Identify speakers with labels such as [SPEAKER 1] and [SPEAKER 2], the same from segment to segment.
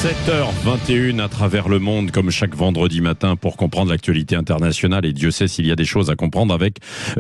[SPEAKER 1] 7h21 à travers le monde, comme chaque vendredi matin, pour comprendre l'actualité internationale. Et Dieu sait s'il y a des choses à comprendre avec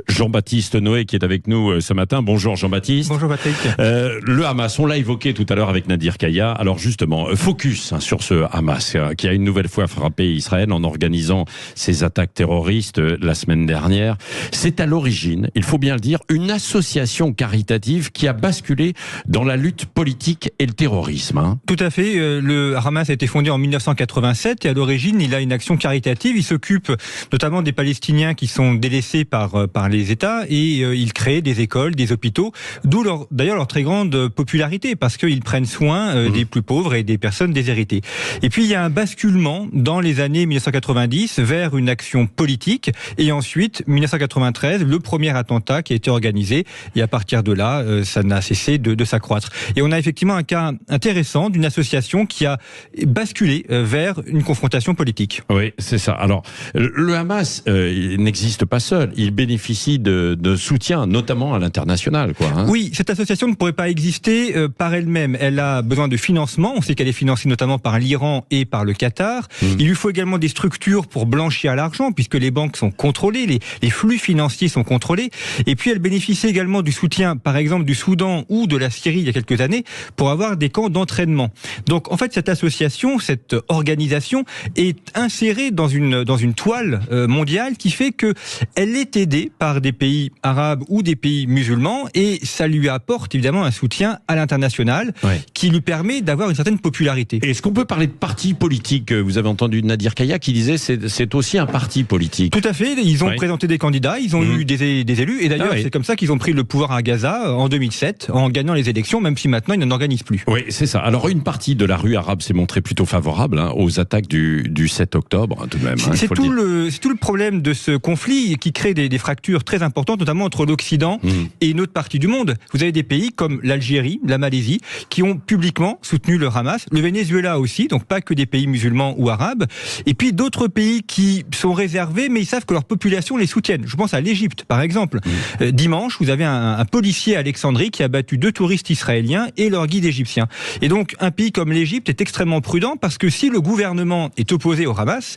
[SPEAKER 1] Jean-Baptiste Noé qui est avec nous ce matin. Bonjour Jean-Baptiste.
[SPEAKER 2] Bonjour Patrick.
[SPEAKER 1] Le Hamas, on l'a évoqué tout à l'heure avec Nadir Kaya. Alors justement, focus sur ce Hamas qui a une nouvelle fois frappé Israël en organisant ses attaques terroristes la semaine dernière. C'est à l'origine, il faut bien le dire, une association caritative qui a basculé dans la lutte politique et le terrorisme.
[SPEAKER 2] Tout à fait. Le Hamas a été fondé en 1987 et à l'origine, il a une action caritative. Il s'occupe notamment des Palestiniens qui sont délaissés par les États et il crée des écoles, des hôpitaux, d'où d'ailleurs leur très grande popularité parce qu'ils prennent soin des plus pauvres et des personnes déshéritées. Et puis il y a un basculement dans les années 1990 vers une action politique et ensuite 1993 le premier attentat qui a été organisé et à partir de là ça n'a cessé de s'accroître. Et on a effectivement un cas intéressant d'une association qui a basculé vers une confrontation politique.
[SPEAKER 1] Oui, c'est ça. Alors, le Hamas il n'existe pas seul. Il bénéficie de soutien, notamment à l'international,
[SPEAKER 2] Oui, cette association ne pourrait pas exister par elle-même. Elle a besoin de financement. On sait qu'elle est financée notamment par l'Iran et par le Qatar. Il lui faut également des structures pour blanchir l'argent, puisque les banques sont contrôlées, les flux financiers sont contrôlés. Et puis, elle bénéficie également du soutien, par exemple, du Soudan ou de la Syrie il y a quelques années, pour avoir des camps d'entraînement. Donc, en fait, cette association, cette organisation est insérée dans une toile mondiale qui fait que elle est aidée par des pays arabes ou des pays musulmans et ça lui apporte évidemment un soutien à l'international qui lui permet d'avoir une certaine popularité.
[SPEAKER 1] Est-ce qu'on peut parler de parti politique ? Vous avez entendu Nadir Kaya qui disait c'est aussi un parti politique.
[SPEAKER 2] Tout à fait, ils ont présenté des candidats, ils ont eu des élus et d'ailleurs c'est comme ça qu'ils ont pris le pouvoir à Gaza en 2007 en gagnant les élections, même si maintenant ils n'en organisent plus.
[SPEAKER 1] Oui, c'est ça. Alors une partie de la rue arabe s'est montrée plutôt favorable aux attaques du 7 octobre, tout de même.
[SPEAKER 2] C'est tout le problème de ce conflit qui crée des fractures très importantes, notamment entre l'Occident et une autre partie du monde. Vous avez des pays comme l'Algérie, la Malaisie, qui ont publiquement soutenu le Hamas, le Venezuela aussi, donc pas que des pays musulmans ou arabes, et puis d'autres pays qui sont réservés, mais ils savent que leur population les soutienne. Je pense à l'Égypte, par exemple. Dimanche, vous avez un policier à Alexandrie qui a battu 2 touristes israéliens et leur guide égyptien. Et donc, un pays comme l'Égypte est extrêmement prudent parce que si le gouvernement est opposé au Hamas,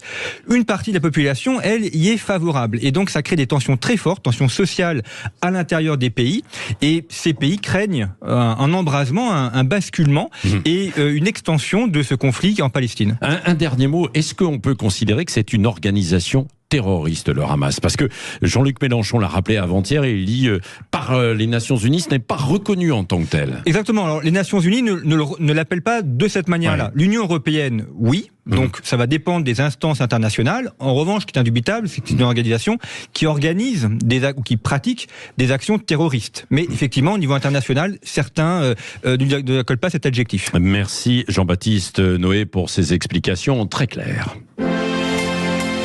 [SPEAKER 2] une partie de la population, elle, y est favorable. Et donc, ça crée des tensions très fortes, tensions sociales à l'intérieur des pays. Et ces pays craignent un embrasement, un basculement et une extension de ce conflit en Palestine. Un
[SPEAKER 1] dernier mot, est-ce qu'on peut considérer que c'est une organisation terroriste, le Hamas? Parce que Jean-Luc Mélenchon l'a rappelé avant-hier et il dit par les Nations Unies, ce n'est pas reconnu en tant que tel.
[SPEAKER 2] Exactement. Alors, les Nations Unies ne l'appellent pas de cette manière-là. L'Union européenne, oui. Donc, ça va dépendre des instances internationales. En revanche, ce qui est indubitable, c'est que c'est une organisation qui organise ou qui pratique des actions terroristes. Mais effectivement, au niveau international, certains ne collent pas cet adjectif.
[SPEAKER 1] Merci Jean-Baptiste Noé pour ces explications très claires.